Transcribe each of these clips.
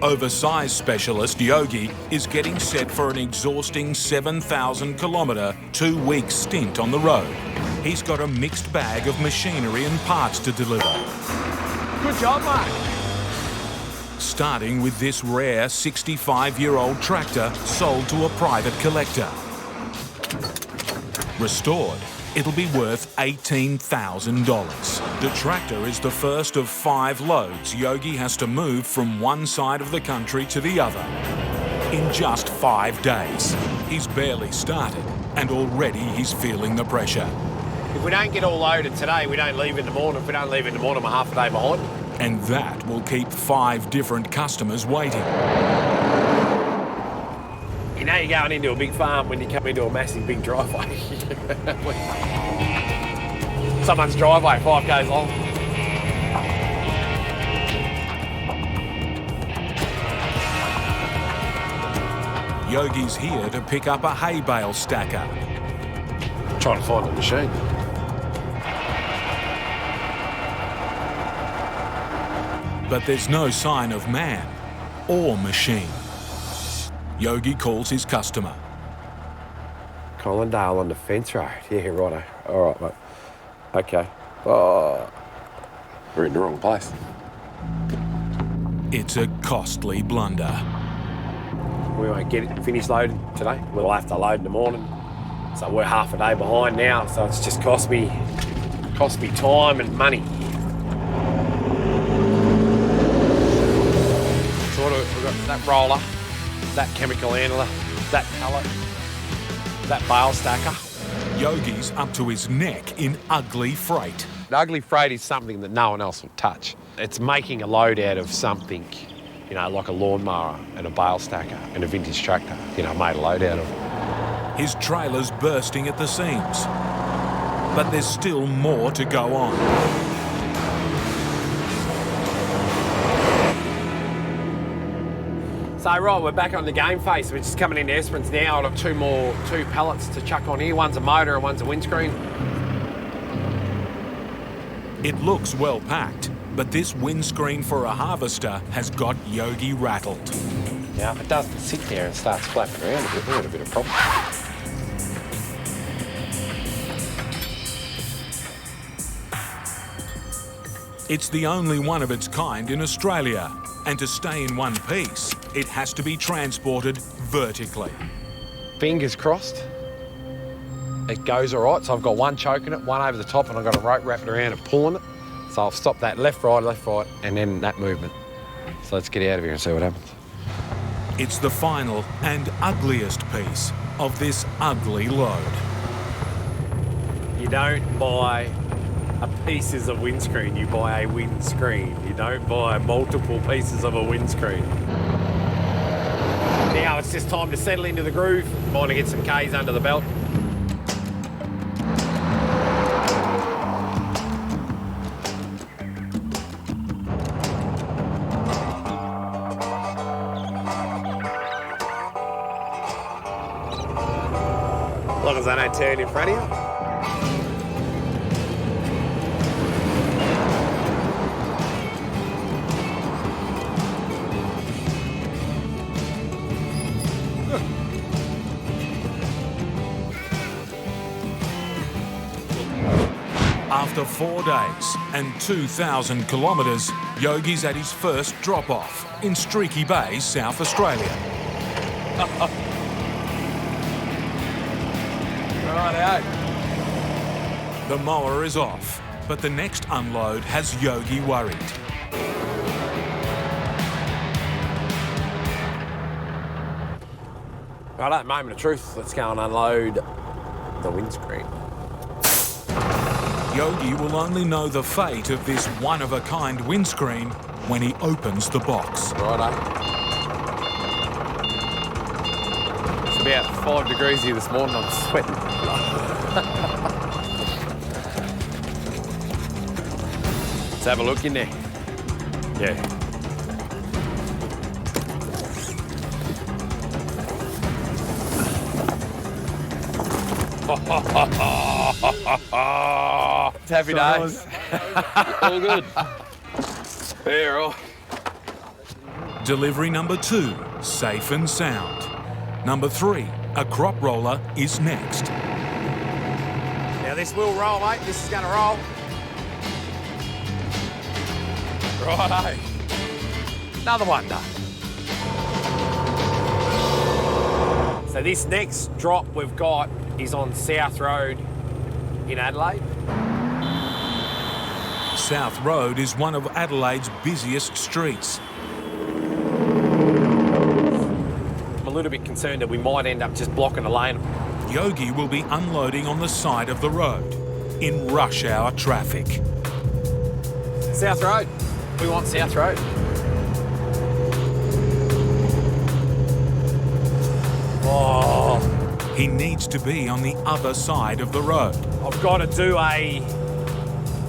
Oversized specialist Yogi is getting set for an exhausting 7,000 kilometre, 2-week stint on the road. He's got a mixed bag of machinery and parts to deliver. Good job, mate. Starting with this rare 65-year-old tractor sold to a private collector. Restored, it'll be worth $18,000. The tractor is the first of 5 loads Yogi has to move from one side of the country to the other in just 5 days. He's barely started and already he's feeling the pressure. If we don't get all loaded today, we don't leave in the morning. If we don't leave in the morning, we're half a day behind. And that will keep 5 different customers waiting. You know you're going into a big farm when you come into a massive big driveway. Someone's driveway, 5 k's long. Yogi's here to pick up a hay bale stacker. Trying to find the machine. But there's no sign of man or machine. Yogi calls his customer. Collindale on the fence road. Yeah, righto. All right, mate. Okay. Oh, we're in the wrong place. It's a costly blunder. We won't get it finished loaded today. We'll have to load in the morning. So we're half a day behind now. So it's just cost me time and money. We've got that roller, that chemical handler, that pallet, that bale stacker. Yogi's up to his neck in ugly freight. The ugly freight is something that no one else will touch. It's making a load out of something, you know, like a lawnmower and a bale stacker and a vintage tractor, you know, made a load out of. His trailer's bursting at the seams. But there's still more to go on. So right, we're back on the game face. We're just coming into Esperance now. I've got two pallets to chuck on here. One's a motor and one's a windscreen. It looks well packed, but this windscreen for a harvester has got Yogi rattled. Now, if it doesn't sit there and starts flapping around a bit, we've got a bit of problem. It's the only one of its kind in Australia, and to stay in one piece, it has to be transported vertically. Fingers crossed. It goes all right, so I've got one choking it, one over the top, and I've got a rope wrapped around it, pulling it. So I'll stop that left, right, and then that movement. So let's get out of here and see what happens. It's the final and ugliest piece of this ugly load. You don't buy pieces of windscreen, you buy a windscreen. You don't buy multiple pieces of a windscreen. Now it's just time to settle into the groove. Want to get some Ks under the belt. As long as I don't turn in front of you. After 4 days and 2,000 kilometres, Yogi's at his first drop-off in Streaky Bay, South Australia. Righto. The mower is off, but the next unload has Yogi worried. Righto, moment of truth. Let's go and unload the windscreen. Yogi will only know the fate of this one-of-a-kind windscreen when he opens the box. Righto. It's about 5 degrees here this morning. I'm sweating. Let's have a look in there. Yeah. It's happy days. All good. Yeah, right. delivery number 2, safe and sound. Number 3, a crop roller is next. Now this will roll, mate. This is going to roll. Righto. Another one done. So this next drop we've got is on South Road in Adelaide. South Road is one of Adelaide's busiest streets. I'm a little bit concerned that we might end up just blocking a lane. Yogi will be unloading on the side of the road in rush hour traffic. South Road. We want South Road. Oh, He needs to be on the other side of the road. I've got to do a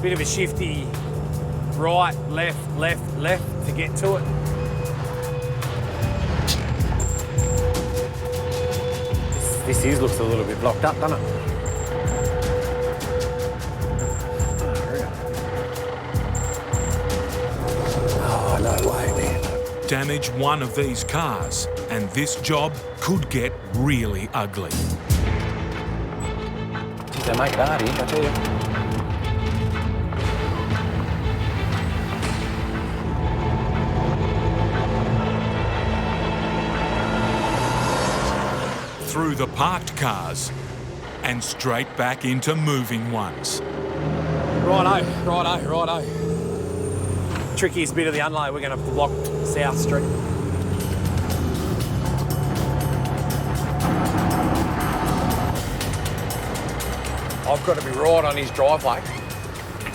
bit of a shifty right, left, left, left to get to it. This looks a little bit blocked up, doesn't it? Oh, no way, man. Damage one of these cars, and this job could get really ugly. Geez, they make it hard here, I tell you. Through the parked cars and straight back into moving ones. Righto, righto, righto. Trickiest bit of the unload, we're going to have to block South Street. I've got to be right on his driveway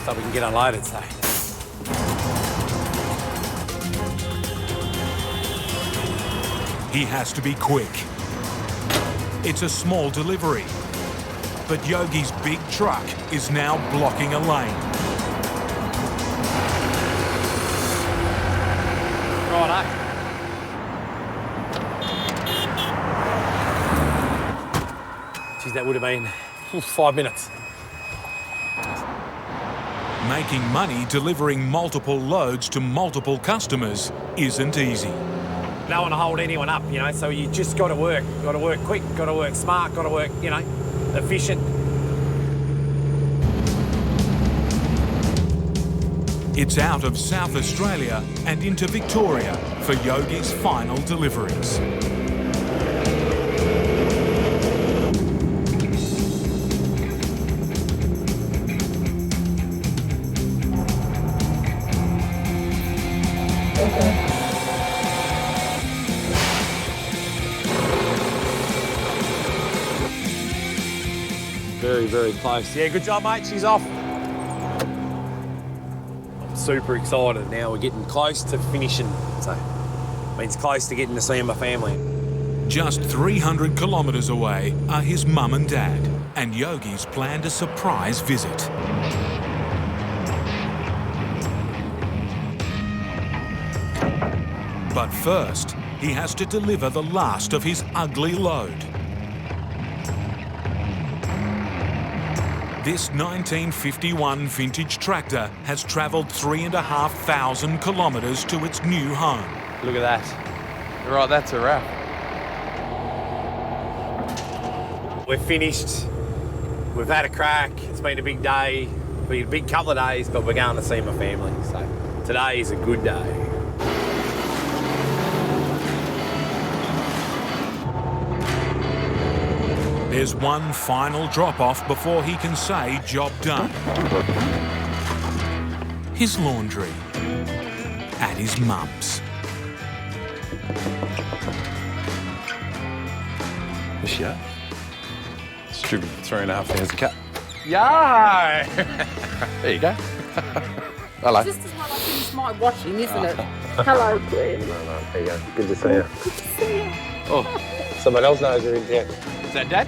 so we can get unloaded, so. He has to be quick. It's a small delivery, but Yogi's big truck is now blocking a lane. Righto. Geez, that would have been 5 minutes. Making money delivering multiple loads to multiple customers isn't easy. Don't want to hold anyone up, you know, so you just got to work. Got to work quick, got to work smart, got to work, you know, efficient. It's out of South Australia and into Victoria for Yogi's final deliveries. Very, very close. Yeah, good job, mate. She's off. I'm super excited now. We're getting close to finishing, so means close to getting to see my family. Just 300 kilometres away are his mum and dad, and Yogi's planned a surprise visit. But first, he has to deliver the last of his ugly load. This 1951 vintage tractor has travelled 3,500 kilometres to its new home. Look at that. Right, that's a wrap. We're finished. We've had a crack. It's been a big day. Been a big couple of days, but we're going to see my family. So today is a good day. There's one final drop-off before he can say job done. His laundry at his mum's. Is she up? Stupid 3.5 hours a cut. Yay! There you go. Hello. Just as well I finish my washing, isn't it? Hello, Glenn. No, there you go. Good to see you. Good to see you. Oh, someone else knows you're in town. Is that Dad?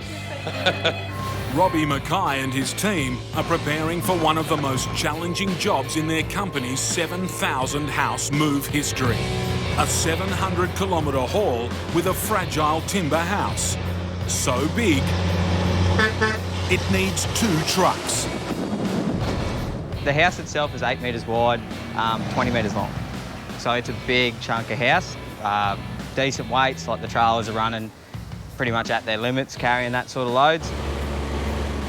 Robbie Mackay and his team are preparing for one of the most challenging jobs in their company's 7,000 house move history. A 700-kilometre haul with a fragile timber house. So big, it needs 2 trucks. The house itself is 8 metres wide, 20 metres long. So it's a big chunk of house. decent weights, like the trailers are running pretty much at their limits, carrying that sort of loads.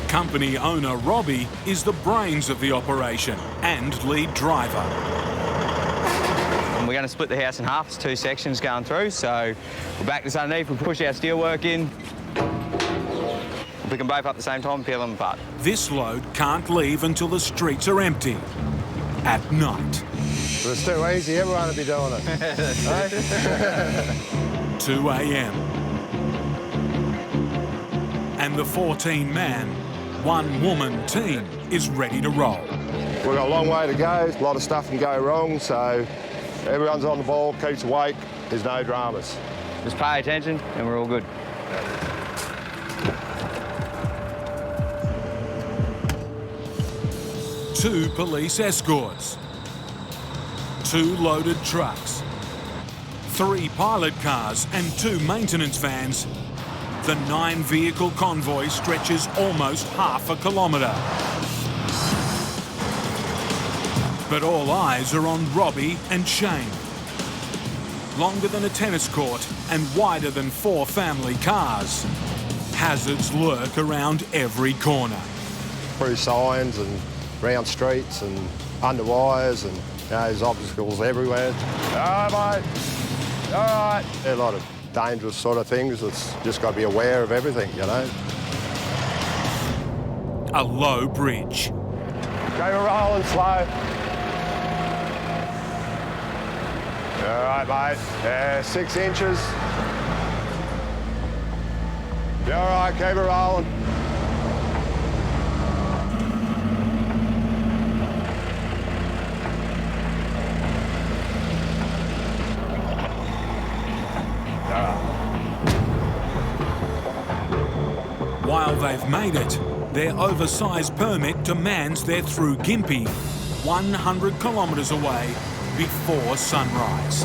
Company owner Robbie is the brains of the operation and lead driver. And we're going to split the house in half. It's 2 sections going through, so we'll back this underneath, we'll push our steelwork in. We can both up at the same time, peel them apart. This load can't leave until the streets are empty at night. But it's too easy, everyone will be doing it. 2 a.m. And the 14-man, 1-woman team is ready to roll. We've got a long way to go, a lot of stuff can go wrong, so everyone's on the ball, keeps awake, there's no dramas. Just pay attention and we're all good. Two police escorts, 2 loaded trucks, 3 pilot cars and 2 maintenance vans. The 9-vehicle convoy stretches almost half a kilometre. But all eyes are on Robbie and Shane. Longer than a tennis court and wider than 4 family cars. Hazards lurk around every corner. Through signs and round streets and under wires, and there's obstacles everywhere. All right, mate. All right. A lot of dangerous sort of things. It's just got to be aware of everything, you know. A low bridge. Go rolling slow. All right, mate. 6 inches. Be all right, keep it rolling. While they've made it, their oversized permit demands they're through Gympie, 100 kilometres away before sunrise.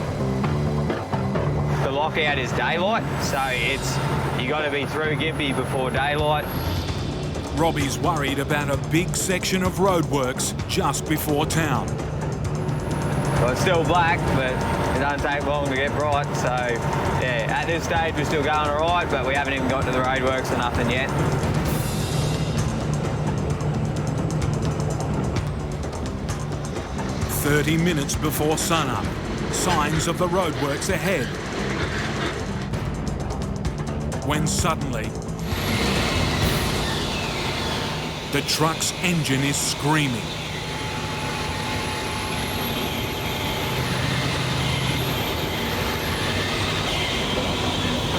The lockout is daylight, so you got to be through Gympie before daylight. Robbie's worried about a big section of roadworks just before town. Well, it's still black, but it doesn't take long to get bright, so yeah, at this stage we're still going all right, but we haven't even got to the roadworks or nothing yet. "30 minutes before sunup, signs of the roadworks ahead. When suddenly, the truck's engine is screaming.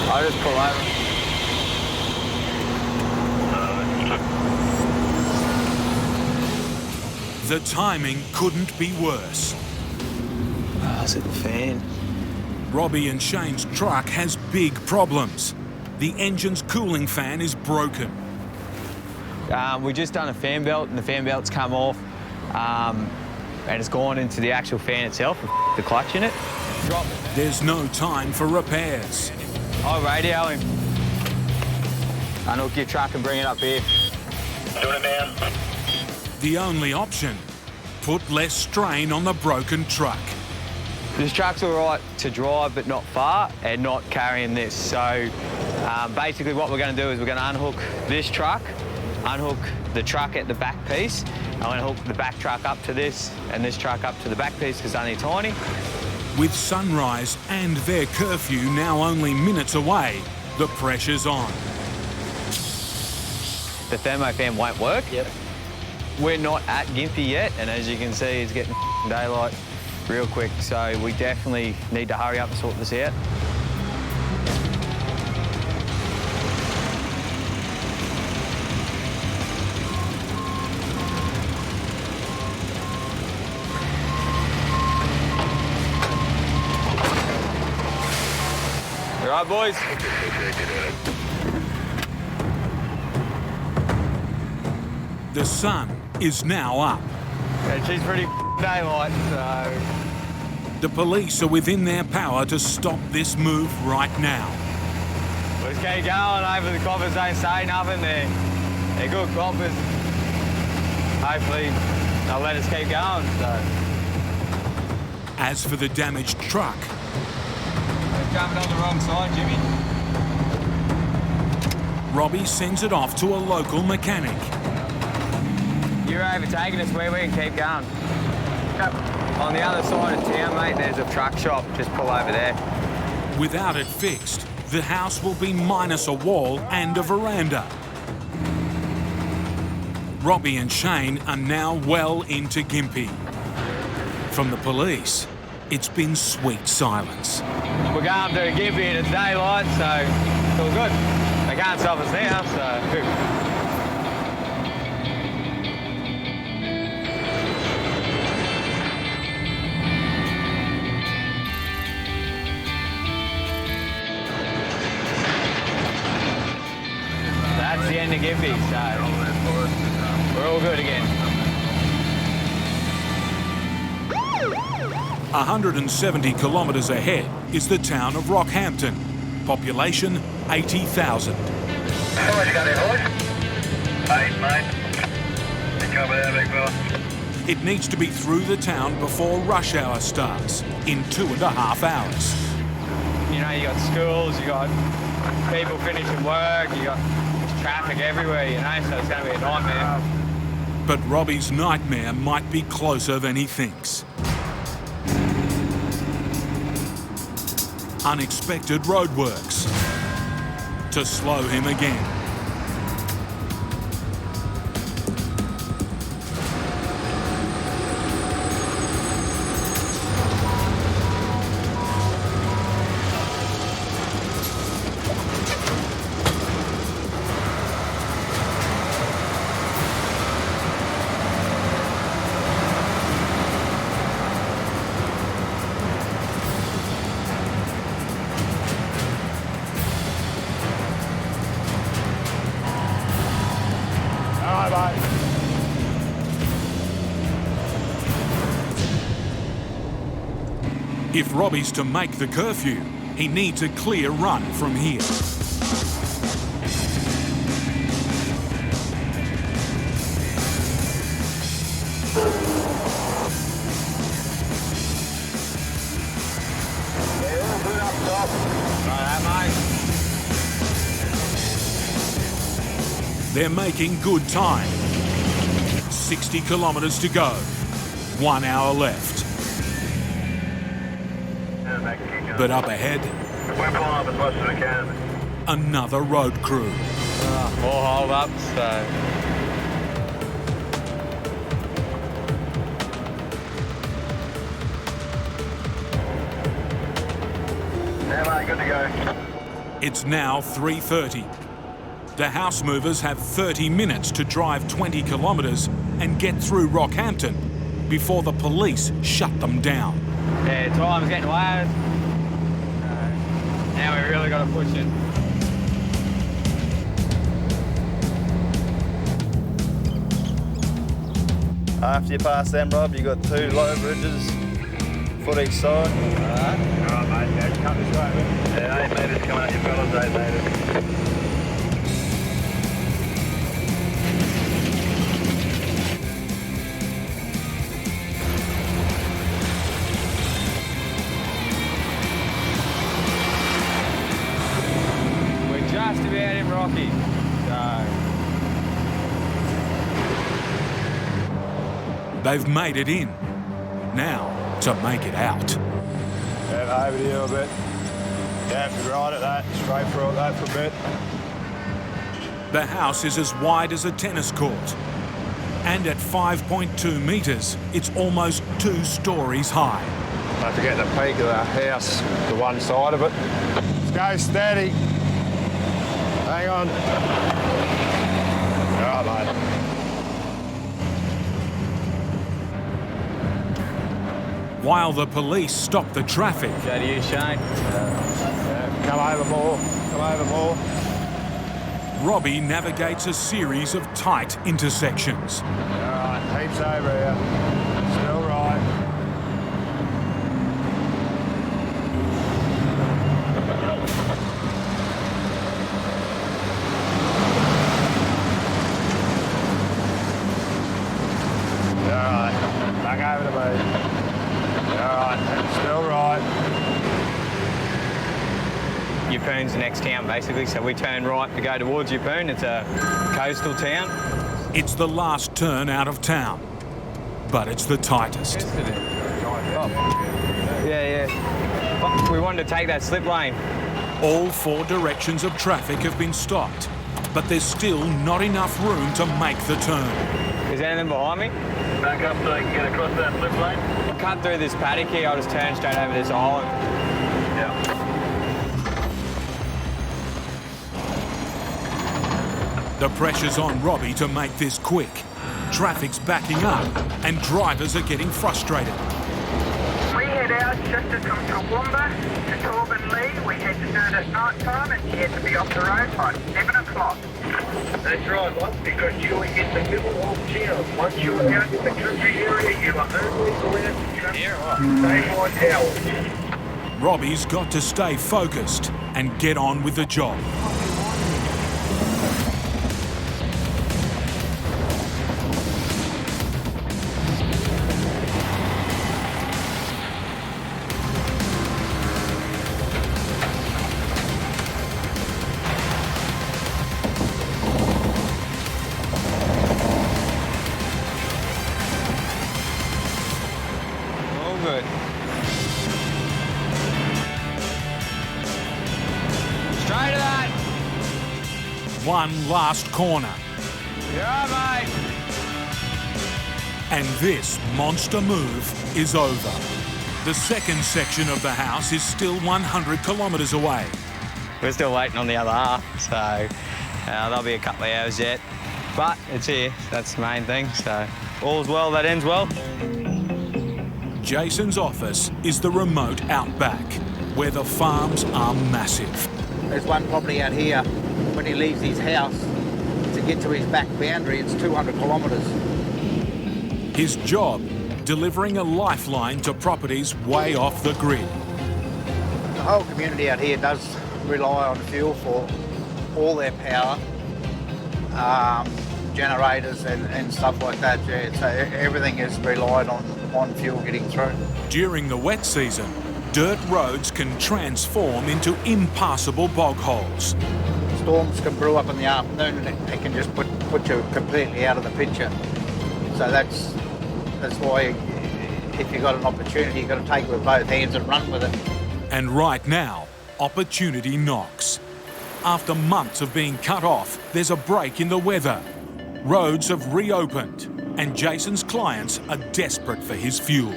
I'll just pull over. The timing couldn't be worse. Oh, is it the fan? Robbie and Shane's truck has big problems. The engine's cooling fan is broken. We just done a fan belt, and the fan belt's come off, and it's gone into the actual fan itself, with the clutch in it. Drop it. There's no time for repairs. I'll radio him. Unhook your truck and bring it up here. Doing it now. The only option, put less strain on the broken truck. This truck's all right to drive, but not far, and not carrying this. So basically what we're going to do is we're going to unhook this truck, unhook the truck at the back piece. I'm going to hook the back truck up to this, and this truck up to the back piece because it's only tiny. With sunrise and their curfew now only minutes away, the pressure's on. The thermofan won't work. Yep. We're not at Gympie yet, and as you can see, it's getting daylight real quick, so we definitely need to hurry up and sort this out. All right, boys. The sun is now up. Yeah, she's pretty daylight, so... The police are within their power to stop this move right now. We'll just keep going over. The coppers don't say nothing. They're good coppers. Hopefully they'll let us keep going, so... As for the damaged truck, jumping on the wrong side, Jimmy. Robbie sends it off to a local mechanic. You're overtaking us where we can keep going. Yep. On the other side of town, mate, there's a truck shop. Just pull over there. Without it fixed, the house will be minus a wall and a veranda. Robbie and Shane are now well into Gympie. From the police, it's been sweet silence. We're going to Gympie and it's daylight, so it's all good. They can't stop us now, so... That's the end of Gympie, so we're all good again. 170 kilometres ahead is the town of Rockhampton. Population 80,000. How much you got there, boys? 8, mate. You cover there, big fella. It needs to be through the town before rush hour starts, in 2.5 hours. You know, you got schools, you got people finishing work, you got traffic everywhere, you know, so it's going to be a nightmare. But Robbie's nightmare might be closer than he thinks. Unexpected roadworks to slow him again. If Robbie's to make the curfew, he needs a clear run from here. They're making good time. 60 kilometres to go. 1 hour left. But up ahead, We're pulling up as much as we can. another road crew. More hold-ups, so... Yeah, mate, good to go. It's now 3:30. The house movers have 30 minutes to drive 20 kilometres and get through Rockhampton before the police shut them down. Yeah, time's getting away. Now we really got to push it. After you pass them, Rob, you got 2 low bridges, foot each side. Alright, mate, yeah, come this way, mate. Yeah, 8 metres, come out your fellas, 8 metres. Just about in Rocky. So. They've made it in. Now to make it out. Yeah, over here a bit. Yeah, if you ride at that, straight through that for a bit. The house is as wide as a tennis court. And at 5.2 metres, it's almost 2 stories high. Don't forget the peak of the house, the one side of it. Let's go steady. Hang on. All right, mate. While the police stop the traffic, Go to you, Shane. Come over more. Come over more. Robbie navigates a series of tight intersections. All right, heaps over here. Still right. Back over to me. All right, still right. Yeppoon's the next town, basically. So we turn right to go towards Yeppoon. It's a coastal town. It's the last turn out of town, but it's the tightest. Yeah. We wanted to take that slip lane. All 4 directions of traffic have been stopped, but there's still not enough room to make the turn. Is there anything behind me? Back up so I can get across that slip lane. I'll cut through this paddock here. I'll just turn straight over this island. Yeah. The pressure's on Robbie to make this quick. Traffic's backing up and drivers are getting frustrated. We head out just as from Toowoomba to Torben Lee. We head to dirt at night time and you have to be off the road by 7 o'clock. That's right, Bob, because you are in the middle of town. Once you are out in the country area, you are only allowed to travel daylight hours. Robbie's got to stay focused and get on with the job. Good. Straight to that. One last corner. Yeah, mate. And this monster move is over. The second section of the house is still 100 kilometres away. We're still waiting on the other half, so there'll be a couple of hours yet. But it's here, that's the main thing, so all's well that ends well. Jason's office is the remote outback, where the farms are massive. There's one property out here. When he leaves his house to get to his back boundary, it's 200 kilometres. His job, delivering a lifeline to properties way off the grid. The whole community out here does rely on fuel for all their power, generators and stuff like that. Yeah. So everything is relied on fuel getting through. During the wet season, dirt roads can transform into impassable bog holes. Storms can brew up in the afternoon and it can just put you completely out of the picture. So that's why if you've got an opportunity, you've got to take it with both hands and run with it. And right now, opportunity knocks. After months of being cut off, there's a break in the weather. Roads have reopened, and Jason's clients are desperate for his fuel.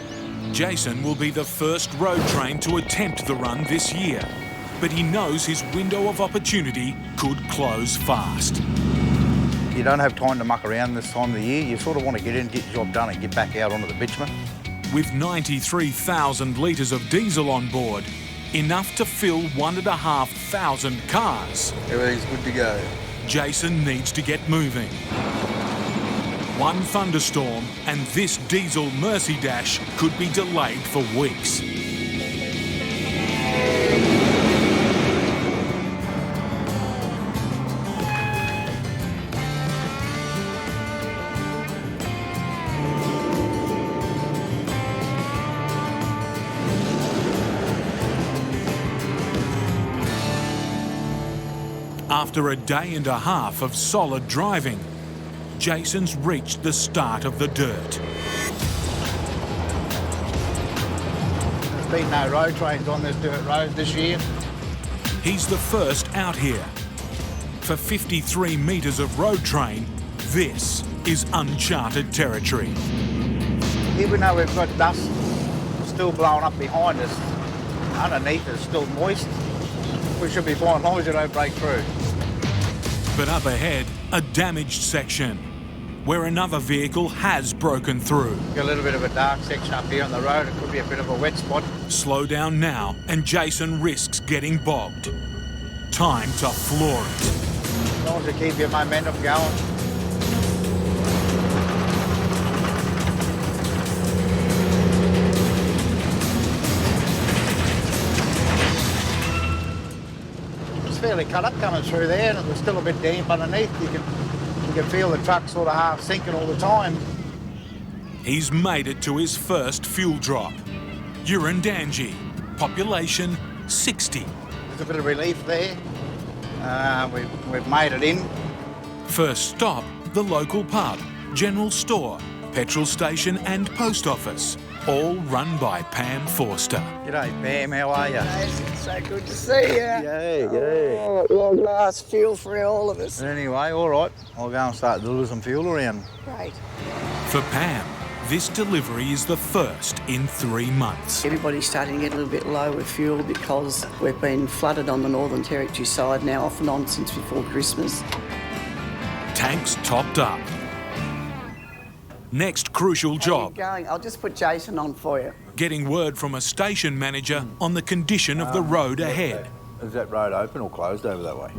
Jason will be the first road train to attempt the run this year, but he knows his window of opportunity could close fast. You don't have time to muck around this time of the year. You sort of want to get in, get your job done and get back out onto the bitumen. With 93,000 litres of diesel on board, enough to fill 1,500 cars. Everything's good to go. Jason needs to get moving. One thunderstorm and this diesel Mercy Dash could be delayed for weeks. After a day and a half of solid driving, Jason's reached the start of the dirt. There's been no road trains on this dirt road this year. He's the first out here. For 53 metres of road train, this is uncharted territory. Even though we've got dust still blowing up behind us, underneath it's still moist. We should be fine as long as you don't break through. But up ahead, a damaged section, where another vehicle has broken through. Got a little bit of a dark section up here on the road. It could be a bit of a wet spot. Slow down now, and Jason risks getting bogged. Time to floor it. As long as you keep your momentum going. Fairly cut up coming through there, and it was still a bit damp underneath. You can feel the truck sort of half sinking all the time. He's made it to his first fuel drop. Urandangi, population 60. a bit of relief there. We've made it in. First stop, the local pub, general store, petrol station and post office, all run by Pam Forster. G'day Pam, how are you? It's so good to see you. Yay. Oh, at long last, fuel for all of us. Anyway, all right, I'll go and start delivering some fuel around. Great. For Pam, this delivery is the first in 3 months. Everybody's starting to get a little bit low with fuel because we've been flooded on the Northern Territory side now off and on since before Christmas. Tanks topped up. Next crucial job, Going. I'll just put Jason on for you. getting word from a station manager on the condition of the road ahead. Is that road open or closed over that way?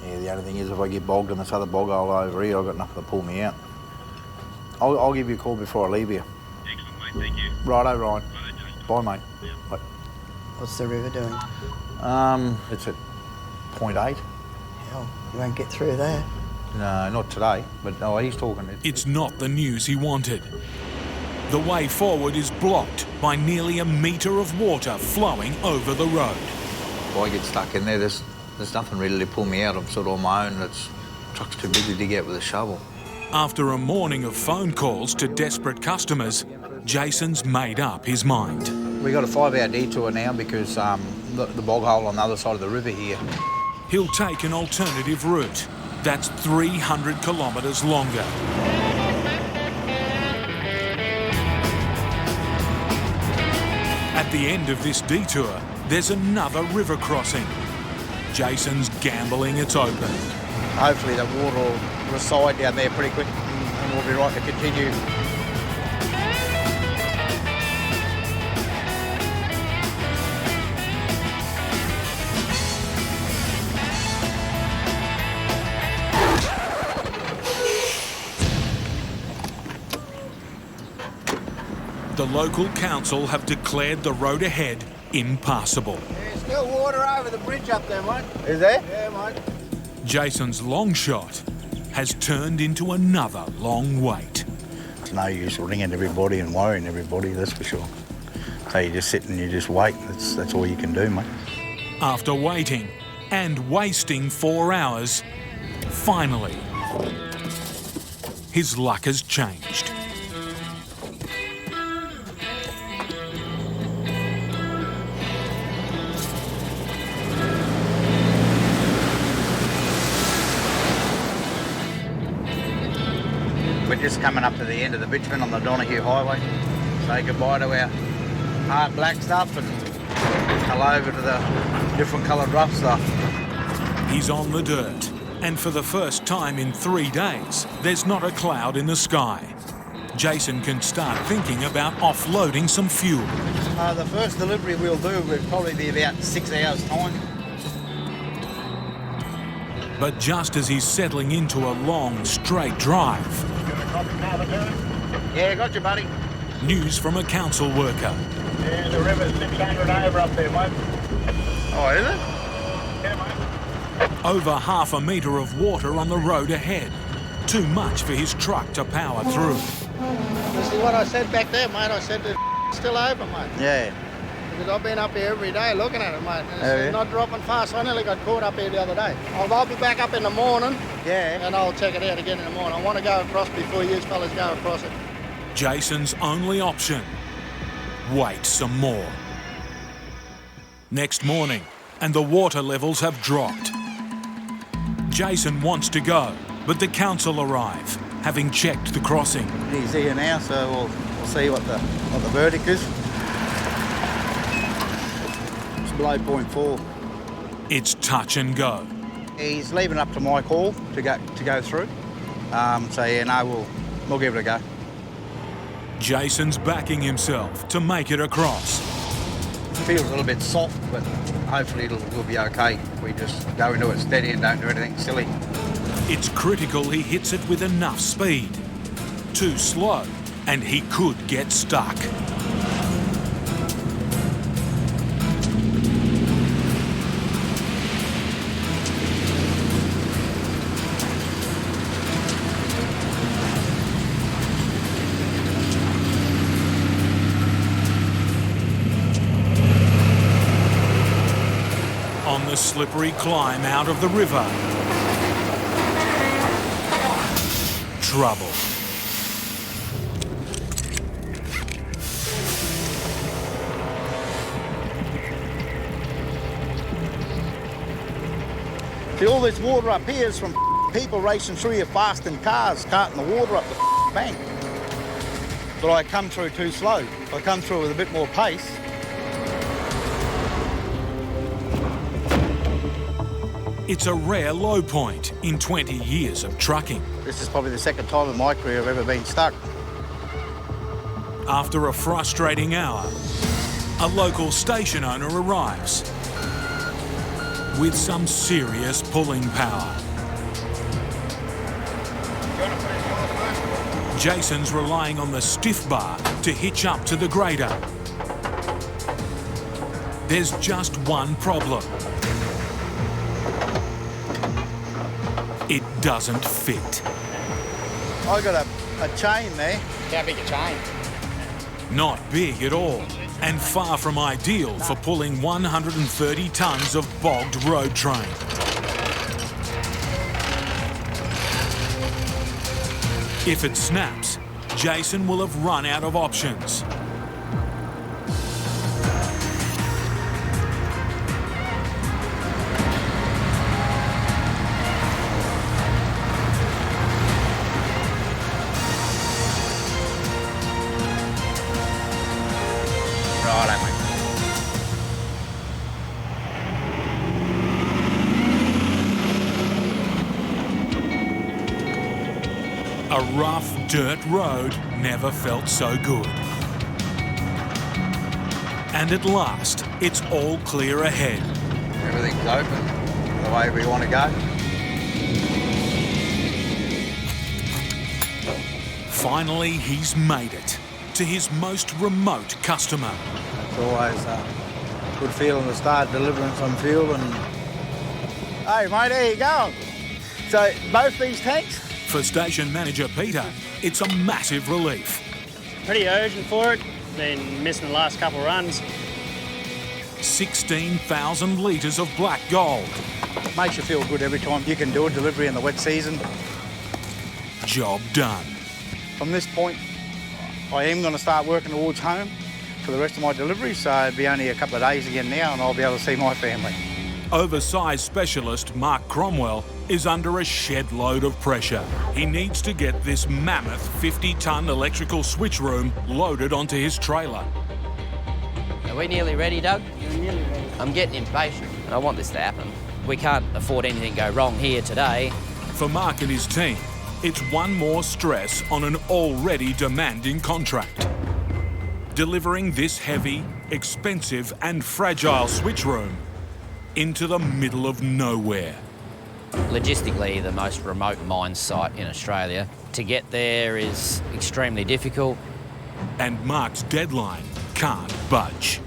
Yeah, the only thing is if I get bogged in this other bog hole over here, I've got nothing to pull me out. I'll give you a call before I leave here. Excellent, mate. Thank you. Righto, Ryan. Bye, mate. Bye. What's the river doing? It's at 0.8. Hell, you won't get through there. No, not today, but no, he's talking. It's not the news he wanted. The way forward is blocked by nearly a metre of water flowing over the road. If I get stuck in there, there's nothing really to pull me out. I'm sort of on my own. The truck's too busy to get with a shovel. After a morning of phone calls to desperate customers, Jason's made up his mind. We got a 5-hour detour now because the bog hole on the other side of the river here. He'll take an alternative route that's 300 kilometres longer. At the end of this detour, there's another river crossing. Jason's gambling it's open. Hopefully the water will recede down there pretty quick and we'll be right to continue. The local council have declared the road ahead impassable. There's still water over the bridge up there, mate. Is there? Yeah, mate. Jason's long shot has turned into another long wait. It's no use ringing everybody and worrying everybody, that's for sure. So you just sit and you just wait. That's all you can do, mate. After waiting and wasting 4 hours, finally, his luck has changed. We're just coming up to the end of the bitumen on the Donahue Highway. Say goodbye to our hard black stuff and come over to the different coloured rough stuff. He's on the dirt, and for the first time in 3 days, there's not a cloud in the sky. Jason can start thinking about offloading some fuel. The first delivery we'll do will probably be about 6 hours' time. But just as he's settling into a long, straight drive, Yeah, got you, buddy. news from a council worker. Yeah, the river's 600 over up there, mate. Oh, is it? Yeah, mate. Over half a metre of water on the road ahead. Too much for his truck to power through. This is what I said back there, mate. I said it's still open, mate. Yeah. Because I've been up here every day looking at it, mate. And Oh, yeah? it's not dropping fast. I nearly got caught up here the other day. I'll be back up in the morning. Yeah. And I'll check it out again in the morning. I want to go across before you fellas go across it. Jason's only option, wait some more. Next morning, and the water levels have dropped. Jason wants to go, but the council arrive, having checked the crossing. He's here now, so we'll see what the verdict is. It's below 0.4. It's touch and go. He's leaving up to my call to go through. So yeah, no, we'll give it a go. Jason's backing himself to make it across. Feels a little bit soft, but hopefully we'll be okay. We just go into it steady and don't do anything silly. It's critical he hits it with enough speed. Too slow, and he could get stuck. On the slippery climb out of the river, trouble. See, all this water up here is from people racing through here fast in cars, carting the water up the bank. But I come through too slow. If I come through with a bit more pace. It's a rare low point in 20 years of trucking. This is probably the second time in my career I've ever been stuck. After a frustrating hour, a local station owner arrives with some serious pulling power. Jason's relying on the stiff bar to hitch up to the grader. There's just one problem. It doesn't fit. I got a chain there. How big a chain? Not big at all, and far from ideal for pulling 130 tonnes of bogged road train. If it snaps, Jason will have run out of options. A rough dirt road never felt so good. And at last, it's all clear ahead. Everything's open the way we want to go. Finally, he's made it to his most remote customer. It's always a good feeling to start delivering some fuel and... Hey, mate, there you go. So, both these tanks? For station manager Peter, it's a massive relief. Pretty urgent for it. Been missing the last couple of runs. 16,000 litres of black gold. Makes you feel good every time you can do a delivery in the wet season. Job done. From this point, I am going to start working towards home for the rest of my deliveries, so it'll be only a couple of days again now and I'll be able to see my family. Oversized specialist Mark Cromwell is under a shed load of pressure. He needs to get this mammoth 50-tonne electrical switch room loaded onto his trailer. Are we nearly ready, Doug? You're nearly ready. I'm getting impatient. I want this to happen. We can't afford anything to go wrong here today. For Mark and his team, it's one more stress on an already demanding contract. Delivering this heavy, expensive and fragile switch room into the middle of nowhere. Logistically, the most remote mine site in Australia. To get there is extremely difficult. And Mark's deadline can't budge.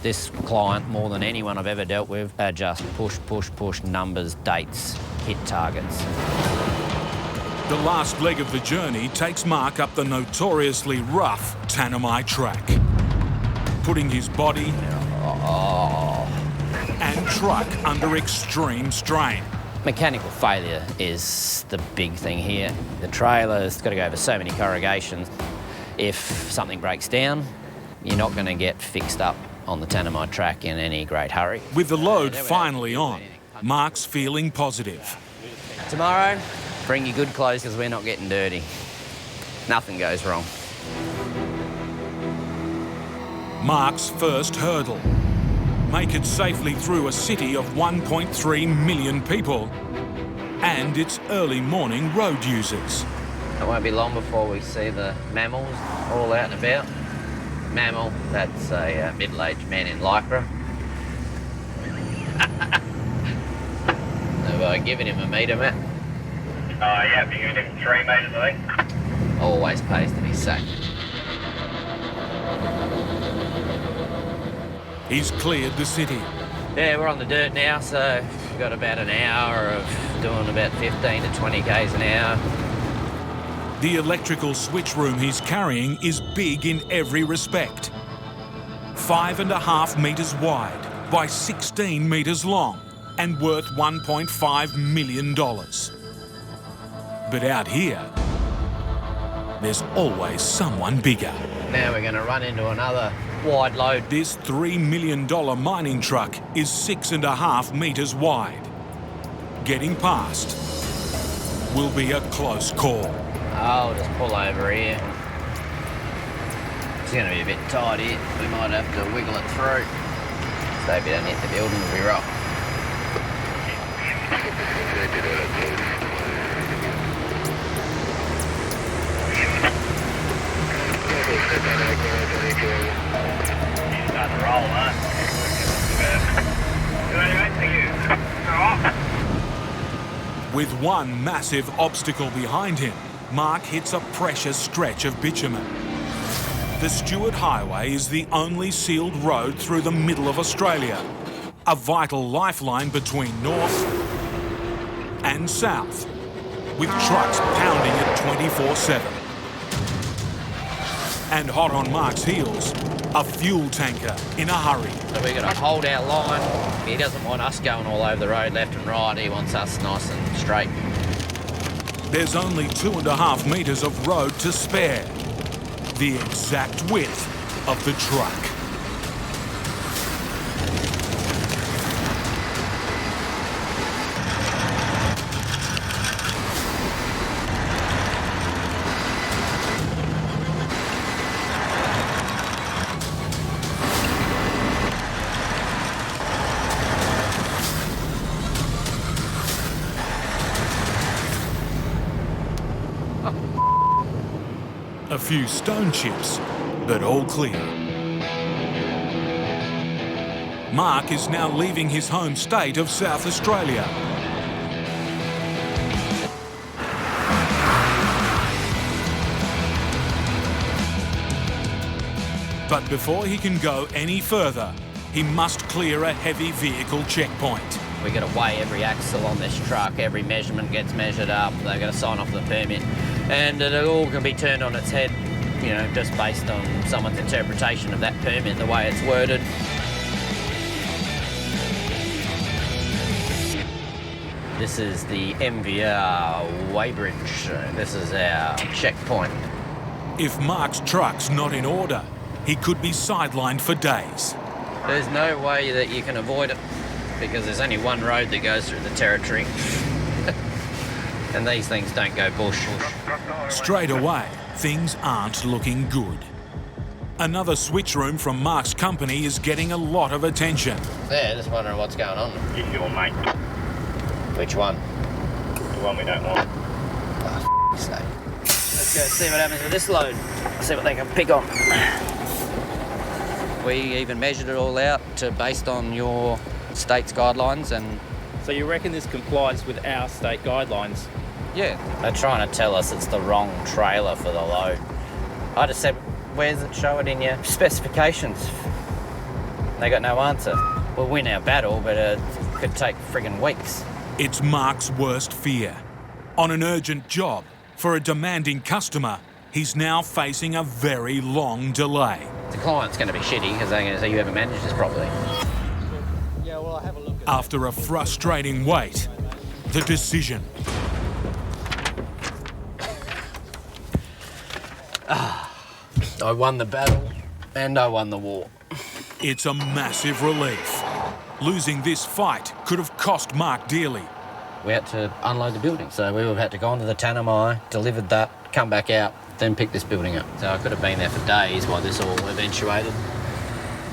This client, more than anyone I've ever dealt with, are just push, push, push, numbers, dates, hit targets. The last leg of the journey takes Mark up the notoriously rough Tanami track, putting his body and truck under extreme strain. Mechanical failure is the big thing here. The trailer's got to go over so many corrugations. If something breaks down, you're not going to get fixed up on the Tanami track in any great hurry. With the load finally on, Mark's feeling positive. Tomorrow, bring your good clothes because we're not getting dirty. Nothing goes wrong. Mark's first hurdle. Make it safely through a city of 1.3 million people and its early morning road users. It won't be long before we see the mammals all out and about. Mammal, that's a middle-aged man in Lycra. Have I given him a metre, Matt? Yeah, I've given him 3 metres, I think. Always pays to be safe. He's cleared the city. Yeah, we're on the dirt now, so we've got about an hour of doing about 15 to 20 k's an hour. The electrical switch room he's carrying is big in every respect. 5.5 metres wide, by 16 metres long and worth $1.5 million. But out here, there's always someone bigger. Now we're going to run into another wide load. This $3 million mining truck is 6.5 metres wide. Getting past will be a close call. I'll just pull over here. It's going to be a bit tight here. We might have to wiggle it through. So if you don't hit the building, we'll be right. With one massive obstacle behind him, Mark hits a precious stretch of bitumen. The Stewart Highway is the only sealed road through the middle of Australia, a vital lifeline between north and south, with trucks pounding it 24/7. And hot on Mark's heels, a fuel tanker in a hurry. So we're going to hold our line. He doesn't want us going all over the road left and right. He wants us nice and straight. There's only 2.5 metres of road to spare, the exact width of the truck. A few stone chips, but all clear. Mark is now leaving his home state of South Australia. But before he can go any further, he must clear a heavy vehicle checkpoint. We've got to weigh every axle on this truck. Every measurement gets measured up. They've got to sign off the permit. And it all can be turned on its head, you know, just based on someone's interpretation of that permit, the way it's worded. This is the MVR weighbridge. This is our checkpoint. If Mark's truck's not in order, he could be sidelined for days. There's no way that you can avoid it because there's only one road that goes through the territory. And these things don't go bush. Straight away, things aren't looking good. Another switch room from Mark's company is getting a lot of attention. Yeah, just wondering what's going on. It's your mate. Which one? The one we don't want. Oh, sake. Let's go see what happens with this load. See what they can pick on. We even measured it all out based on your state's guidelines and... So you reckon this complies with our state guidelines? Yeah. They're trying to tell us it's the wrong trailer for the load. I just said, where's it? Show it in your specifications. They got no answer. We'll win our battle, but it could take friggin' weeks. It's Mark's worst fear. On an urgent job, for a demanding customer, he's now facing a very long delay. The client's going to be shitty because they're going to say you haven't managed this properly. Yeah, well, I'll have a look at After a frustrating wait, the decision. I won the battle and I won the war. It's a massive relief. Losing this fight could have cost Mark dearly. We had to unload the building, so we would have had to go onto the Tanami, delivered that, come back out, then pick this building up. So I could have been there for days while this all eventuated.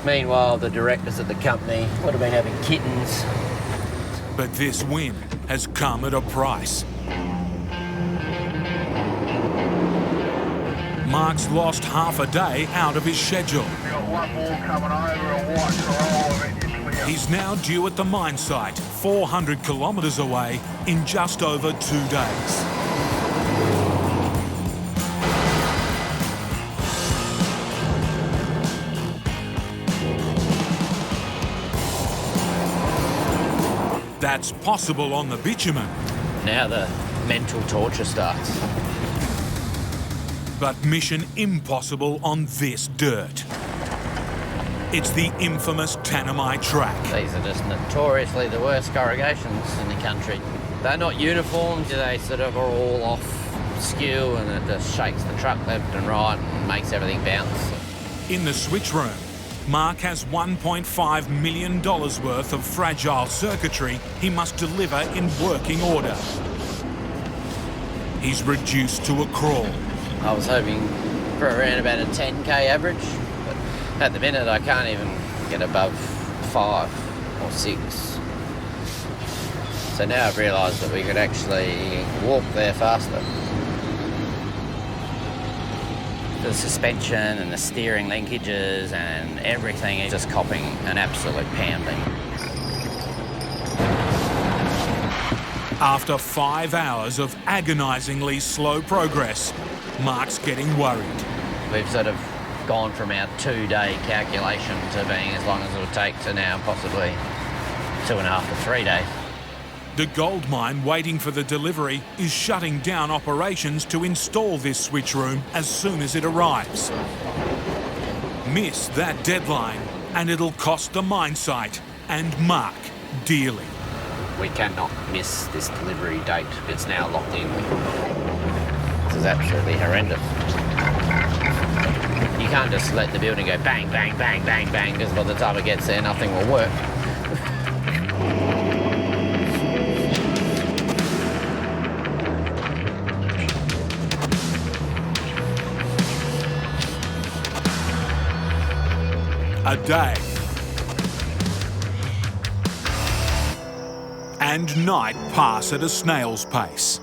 Meanwhile, the directors at the company would have been having kittens. But this win has come at a price. Mark's lost half a day out of his schedule. We've got one more coming over, a white Corolla, and you're clear. He's now due at the mine site, 400 kilometres away, in just over 2 days. That's possible on the bitumen. Now the mental torture starts. But mission impossible on this dirt. It's the infamous Tanami track. These are just notoriously the worst corrugations in the country. They're not uniform, they sort of are all off skew, and it just shakes the truck left and right and makes everything bounce. In the switch room, Mark has $1.5 million worth of fragile circuitry he must deliver in working order. He's reduced to a crawl. I was hoping for around about a 10k average, but at the minute I can't even get above 5 or 6. So now I've realised that we could actually walk there faster. The suspension and the steering linkages and everything is just copping an absolute pounding. After 5 hours of agonisingly slow progress, Mark's getting worried. We've sort of gone from our 2-day calculation to being as long as it would take to now possibly 2.5 to 3 days. The gold mine waiting for the delivery is shutting down operations to install this switch room as soon as it arrives. Miss that deadline and it'll cost the mine site and Mark dearly. We cannot miss this delivery date. It's now locked in. This is absolutely horrendous. You can't just let the building go bang, bang, bang, bang, bang, because by the time it gets there, nothing will work. A day and night pass at a snail's pace.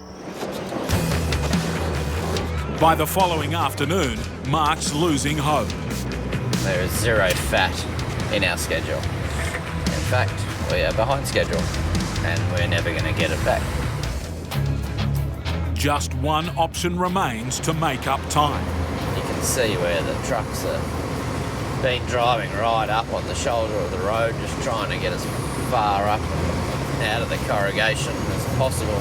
By the following afternoon, Mark's losing hope. There is zero fat in our schedule. In fact, we are behind schedule and we're never going to get it back. Just one option remains to make up time. You can see where the trucks are been driving right up on the shoulder of the road, just trying to get as far up out of the corrugation as possible.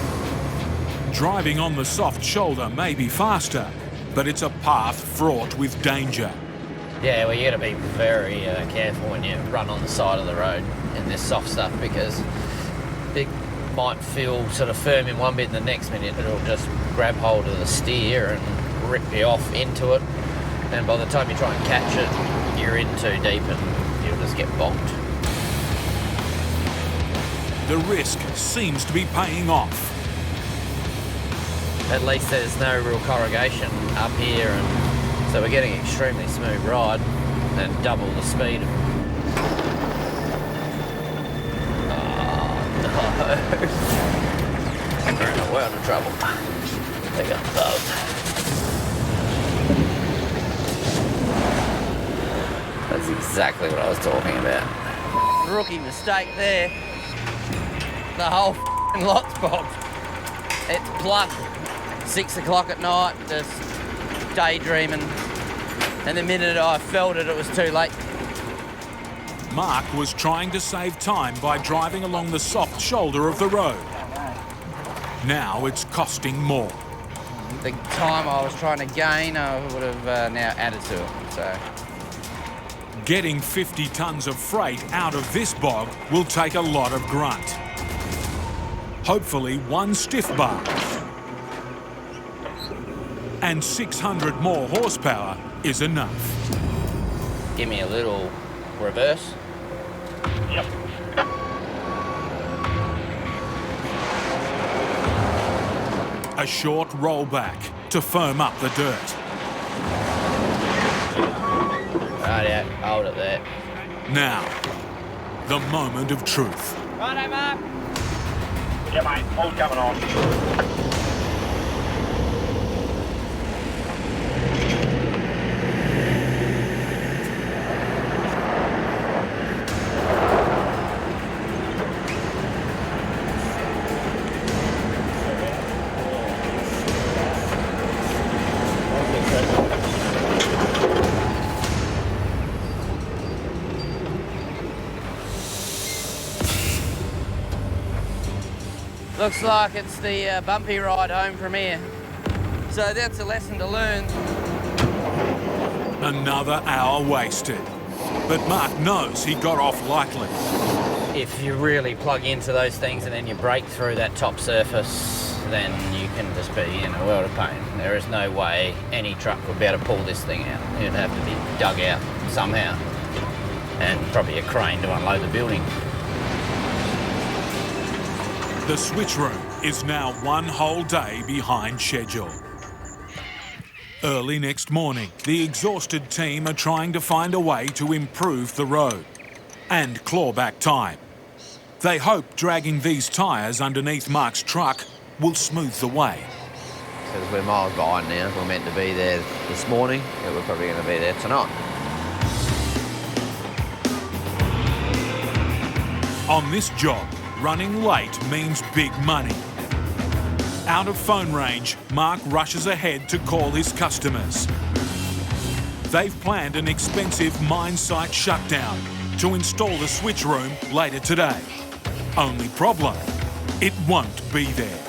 Driving on the soft shoulder may be faster, but it's a path fraught with danger. Yeah, well, you got to be very careful when you run on the side of the road in this soft stuff, because it might feel sort of firm in one bit and the next minute it'll just grab hold of the steer and rip you off into it, and by the time you try and catch it, you're in too deep and you'll just get bonked. The risk seems to be paying off. At least there's no real corrugation up here, and so we're getting an extremely smooth ride and double the speed. Oh no. We're in a world of trouble. They got bugged. That's exactly what I was talking about. Rookie mistake there. The whole lot's bogged. It's plugged. 6 o'clock at night, just daydreaming. And the minute I felt it, it was too late. Mark was trying to save time by driving along the soft shoulder of the road. Now it's costing more. The time I was trying to gain, I would have now added to it, so. Getting 50 tonnes of freight out of this bog will take a lot of grunt. Hopefully 1 stiff bar. And 600 more horsepower is enough. Give me a little reverse. Yep. A short rollback to firm up the dirt. Right, hold it there. Now, the moment of truth. Righto, Mark. Yeah, mate. All coming on. Looks like it's the bumpy ride home from here. So that's a lesson to learn. Another hour wasted. But Mark knows he got off lightly. If you really plug into those things and then you break through that top surface, then you can just be in a world of pain. There is no way any truck would be able to pull this thing out. It'd have to be dug out somehow, and probably a crane to unload the building. The switch room is now one whole day behind schedule. Early next morning, the exhausted team are trying to find a way to improve the road and claw back time. They hope dragging these tyres underneath Mark's truck will smooth the way. Because we're miles behind now. We're meant to be there this morning, but we're probably going to be there tonight. On this job, running late means big money. Out of phone range, Mark rushes ahead to call his customers. They've planned an expensive mine site shutdown to install the switch room later today. Only problem, it won't be there.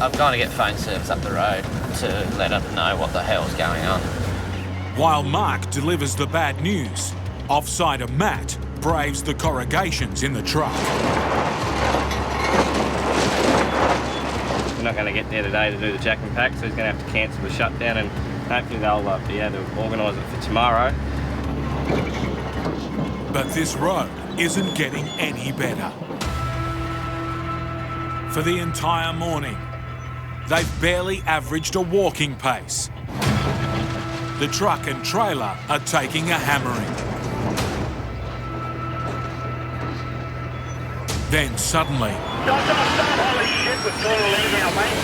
I'm going to get phone service up the road to let them know what the hell's going on. While Mark delivers the bad news, offsider Matt braves the corrugations in the truck. We're not going to get there today to do the jack and pack, so he's going to have to cancel the shutdown, and hopefully they'll be able to organise it for tomorrow. But this road isn't getting any better. For the entire morning, they've barely averaged a walking pace. The truck and trailer are taking a hammering. Then suddenly... Holy shit, we've got to leave now, mate.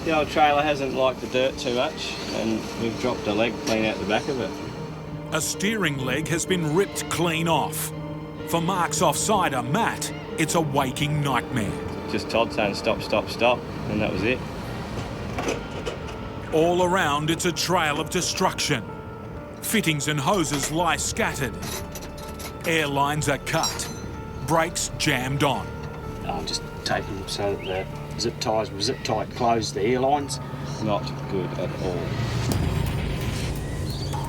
The old trailer hasn't liked the dirt too much, and we've dropped a leg clean out the back of it. A steering leg has been ripped clean off. For Mark's offsider, Matt, it's a waking nightmare. Just Todd saying stop, stop, stop, and that was it. All around, it's a trail of destruction. Fittings and hoses lie scattered. Air lines are cut. Brakes jammed on. Just tape them so that the zip ties will zip tight close the air lines. Not good at all.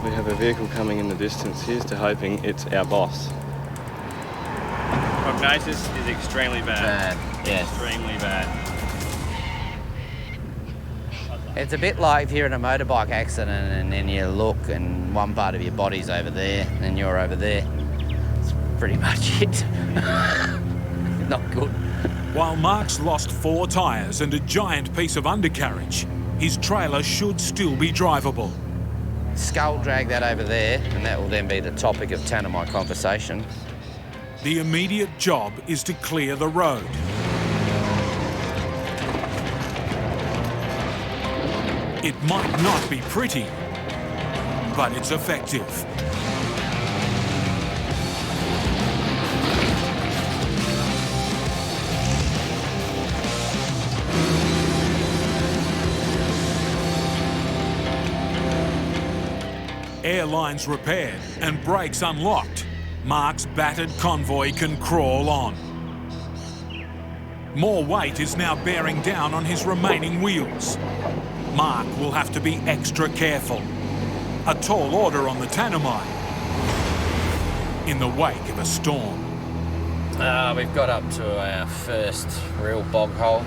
We have a vehicle coming in the distance. Here's to hoping it's our boss. Prognosis is extremely bad. Yeah. Extremely bad. It's a bit like if you're in a motorbike accident and then you look and one part of your body's over there and you're over there. It's pretty much it. Not good. While Mark's lost 4 tyres and a giant piece of undercarriage, his trailer should still be drivable. Skull drag that over there, and that will then be the topic of Tanami conversation. The immediate job is to clear the road. It might not be pretty, but it's effective. Airlines repaired and brakes unlocked, Mark's battered convoy can crawl on. More weight is now bearing down on his remaining wheels. Mark will have to be extra careful. A tall order on the Tanami in the wake of a storm. We've got up to our first real bog hole.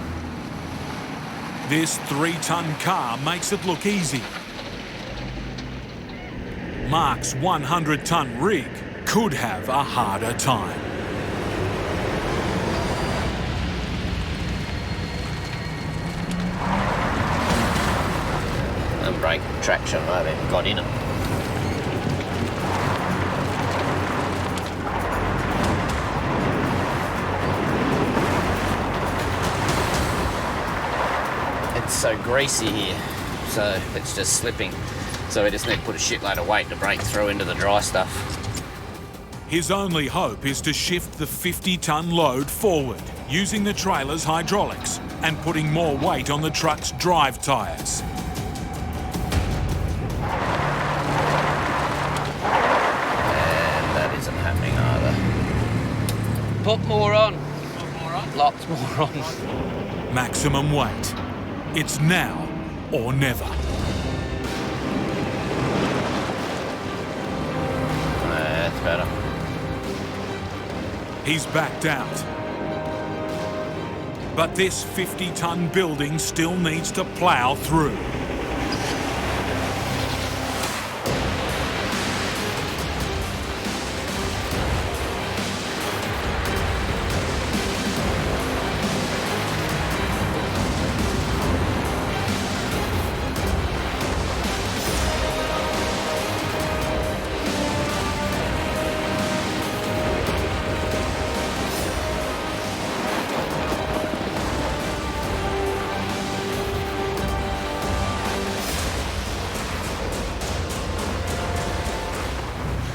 This 3-ton car makes it look easy. Mark's 100-ton rig could have a harder time. And brake traction, I haven't got in it. It's so greasy here, so it's just slipping. So we just need to put a shitload of weight to break through into the dry stuff. His only hope is to shift the 50-ton load forward, using the trailer's hydraulics and putting more weight on the truck's drive tyres. And that isn't happening either. Put more on. Lots more on. Maximum weight. It's now or never. That's better. He's backed out. But this 50-ton building still needs to plough through.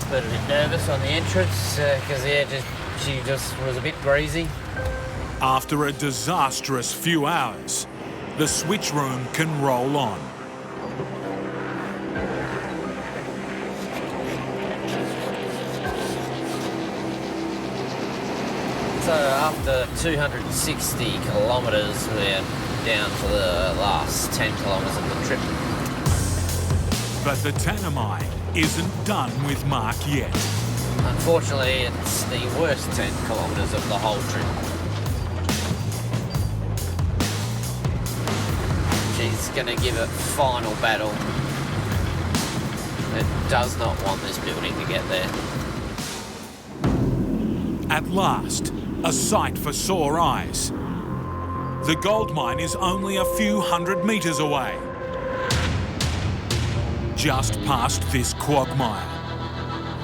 A bit nervous on the entrance because she just was a bit greasy. After a disastrous few hours, the switch room can roll on. So after 260 kilometres, we're down to the last 10 kilometres of the trip. But the Tanami isn't done with Mark yet. Unfortunately, it's the worst 10 kilometres of the whole trip. She's going to give it final battle. It does not want this building to get there. At last, a sight for sore eyes. The gold mine is only a few hundred metres away. Just past this quagmire.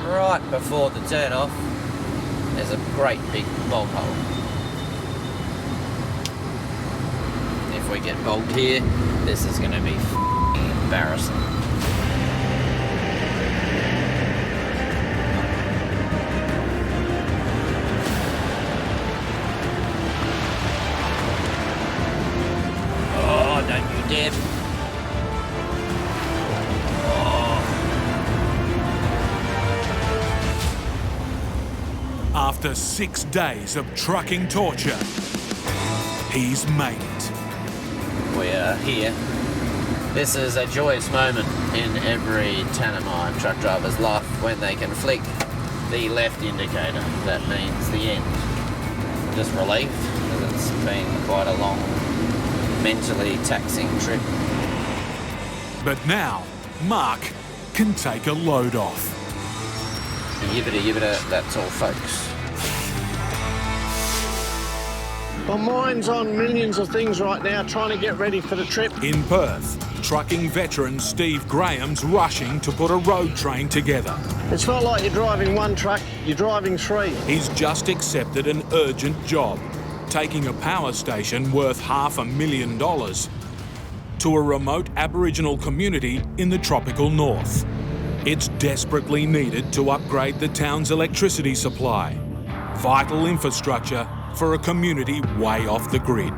Right before the turn-off, there's a great big bog hole. If we get bogged here, this is going to be embarrassing. Oh, don't you dare. After 6 days of trucking torture, he's made it. We are here. This is a joyous moment in every Tanami truck driver's life when they can flick the left indicator. That means the end. Just relief, because it's been quite a long, mentally taxing trip. But now, Mark can take a load off. Yibbida, that's all, folks. My mind's on millions of things right now, trying to get ready for the trip. In Perth, trucking veteran Steve Graham's rushing to put a road train together. It's not like you're driving one truck, you're driving three. He's just accepted an urgent job, taking a power station worth $500,000 to a remote Aboriginal community in the tropical north. It's desperately needed to upgrade the town's electricity supply. Vital infrastructure for a community way off the grid.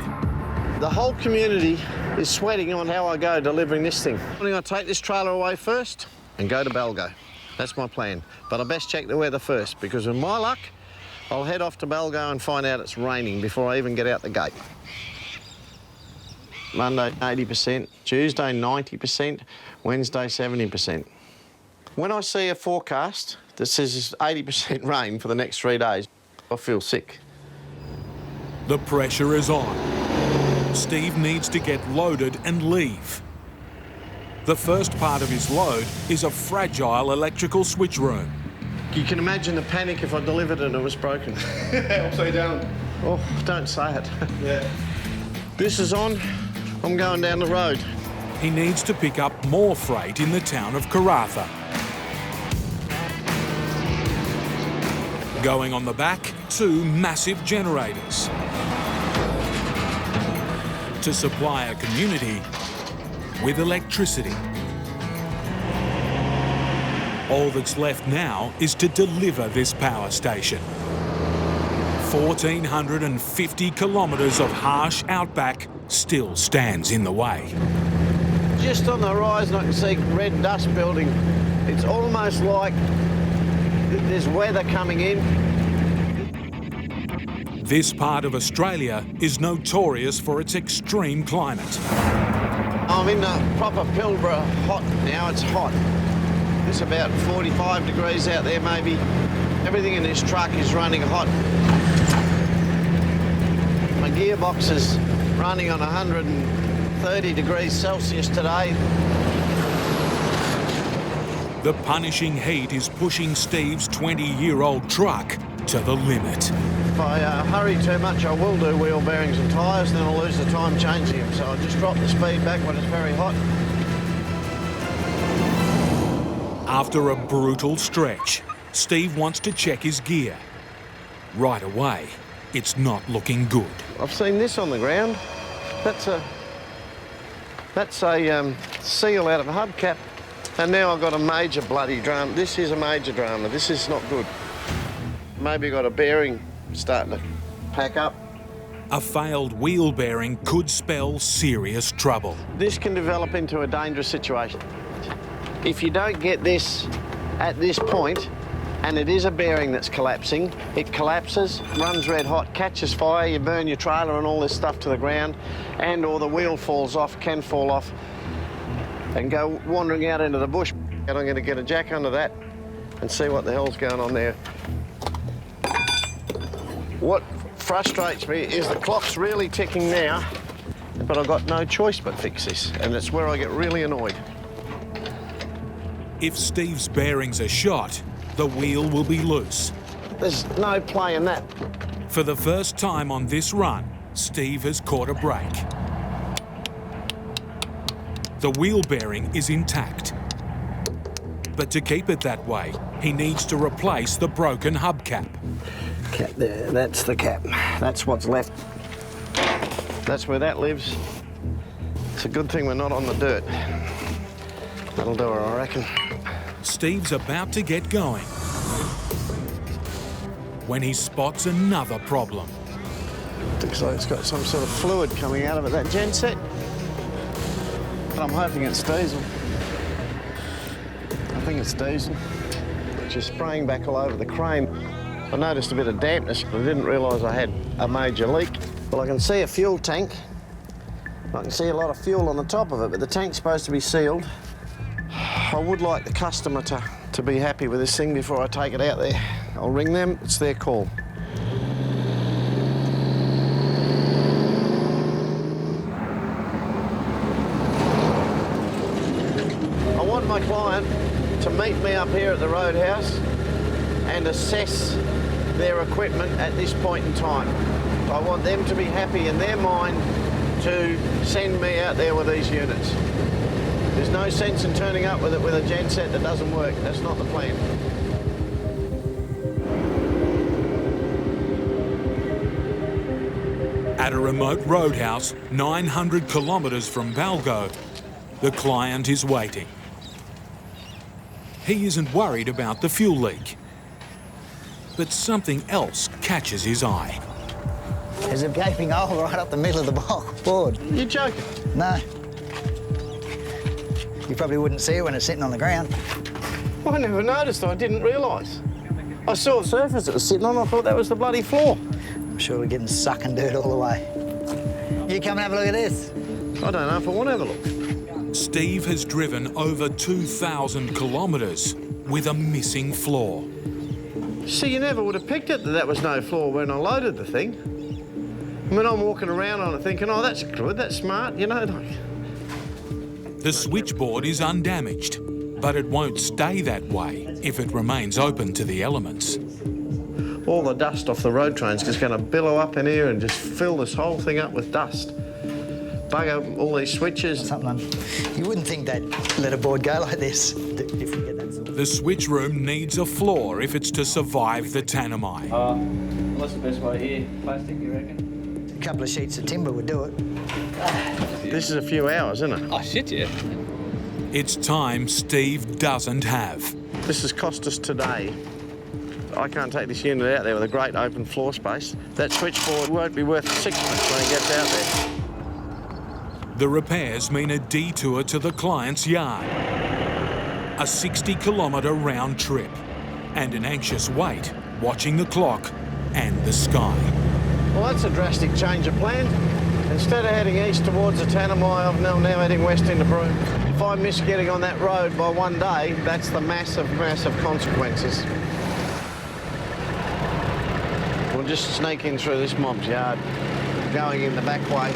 The whole community is sweating on how I go delivering this thing. I'm going to take this trailer away first and go to Balgo. That's my plan. But I best check the weather first, because with my luck, I'll head off to Balgo and find out it's raining before I even get out the gate. Monday, 80%, Tuesday, 90%, Wednesday, 70%. When I see a forecast that says 80% rain for the next 3 days, I feel sick. The pressure is on. Steve needs to get loaded and leave. The first part of his load is a fragile electrical switch room. You can imagine the panic if I delivered it and it was broken. Upside down. Oh, don't say it. Yeah. This is on, I'm going down the road. He needs to pick up more freight in the town of Karratha. Going on the back, 2 massive generators to supply a community with electricity. All that's left now is to deliver this power station. 1,450 kilometres of harsh outback still stands in the way. Just on the horizon I can see red dust building. It's almost like there's weather coming in. This part of Australia is notorious for its extreme climate. I'm in the proper Pilbara hot now. It's hot. It's about 45 degrees out there maybe. Everything in this truck is running hot. My gearbox is running on 130 degrees Celsius today. The punishing heat is pushing Steve's 20-year-old truck to the limit. If I hurry too much, I will do wheel bearings and tyres, then I'll lose the time changing them. So I just drop the speed back when it's very hot. After a brutal stretch, Steve wants to check his gear. Right away, it's not looking good. I've seen this on the ground. That's a seal out of a hubcap. And now I've got a major bloody drama. This is a major drama. This is not good. Maybe got a bearing starting to pack up. A failed wheel bearing could spell serious trouble. This can develop into a dangerous situation. If you don't get this at this point, and it is a bearing that's collapsing, it collapses, runs red hot, catches fire, you burn your trailer and all this stuff to the ground, and or the wheel falls off, can fall off, and go wandering out into the bush. And I'm going to get a jack under that and see what the hell's going on there. What frustrates me is the clock's really ticking now, but I've got no choice but fix this, and that's where I get really annoyed. If Steve's bearings are shot, the wheel will be loose. There's no play in that. For the first time on this run, Steve has caught a break. The wheel bearing is intact. But to keep it that way, he needs to replace the broken hubcap. Cap there, that's the cap. That's what's left. That's where that lives. It's a good thing we're not on the dirt. That'll do it, I reckon. Steve's about to get going when he spots another problem. Looks like it's got some sort of fluid coming out of it, that genset. But I'm hoping it's diesel. I think it's diesel, which is spraying back all over the crane. I noticed a bit of dampness, but I didn't realise I had a major leak. Well, I can see a fuel tank. I can see a lot of fuel on the top of it, but the tank's supposed to be sealed. I would like the customer to be happy with this thing before I take it out there. I'll ring them, it's their call. I want my client to meet me up here at the roadhouse and assess their equipment at this point in time. I want them to be happy in their mind to send me out there with these units. There's no sense in turning up with it with a genset that doesn't work. That's not the plan. At a remote roadhouse 900 kilometres from Balgo, the client is waiting. He isn't worried about the fuel leak, but something else catches his eye. There's a gaping hole right up the middle of the board. You're joking? No. You probably wouldn't see it when it's sitting on the ground. I never noticed, I didn't realise. I saw the surface it was sitting on, I thought that was the bloody floor. I'm sure we're getting sucking dirt all the way. You come and have a look at this. I don't know if I want to have a look. Steve has driven over 2,000 kilometres with a missing floor. See, you never would have picked it that there was no floor when I loaded the thing. I mean, I'm walking around on it thinking, oh, that's good, that's smart, you know. Like... The switchboard is undamaged, but it won't stay that way if it remains open to the elements. All the dust off the road train's just going to billow up in here and just fill this whole thing up with dust. Bugger all these switches. You wouldn't think they'd let a board go like this if we get that sort of... The switch room needs a floor if it's to survive the Tanami. What's the best way here? Plastic, you reckon? A couple of sheets of timber would do it. This is a few hours, isn't it? Oh, shit, yeah. It's time Steve doesn't have. This has cost us today. I can't take this unit out there with a great open floor space. That switchboard won't be worth sixpence when it gets out there. The repairs mean a detour to the client's yard, a 60-kilometre round trip, and an anxious wait watching the clock and the sky. Well, that's a drastic change of plan. Instead of heading east towards the Tanami, I'm now heading west into Broome. If I miss getting on that road by one day, that's the massive, massive consequences. We'll just sneak in through this mob's yard, going in the back way.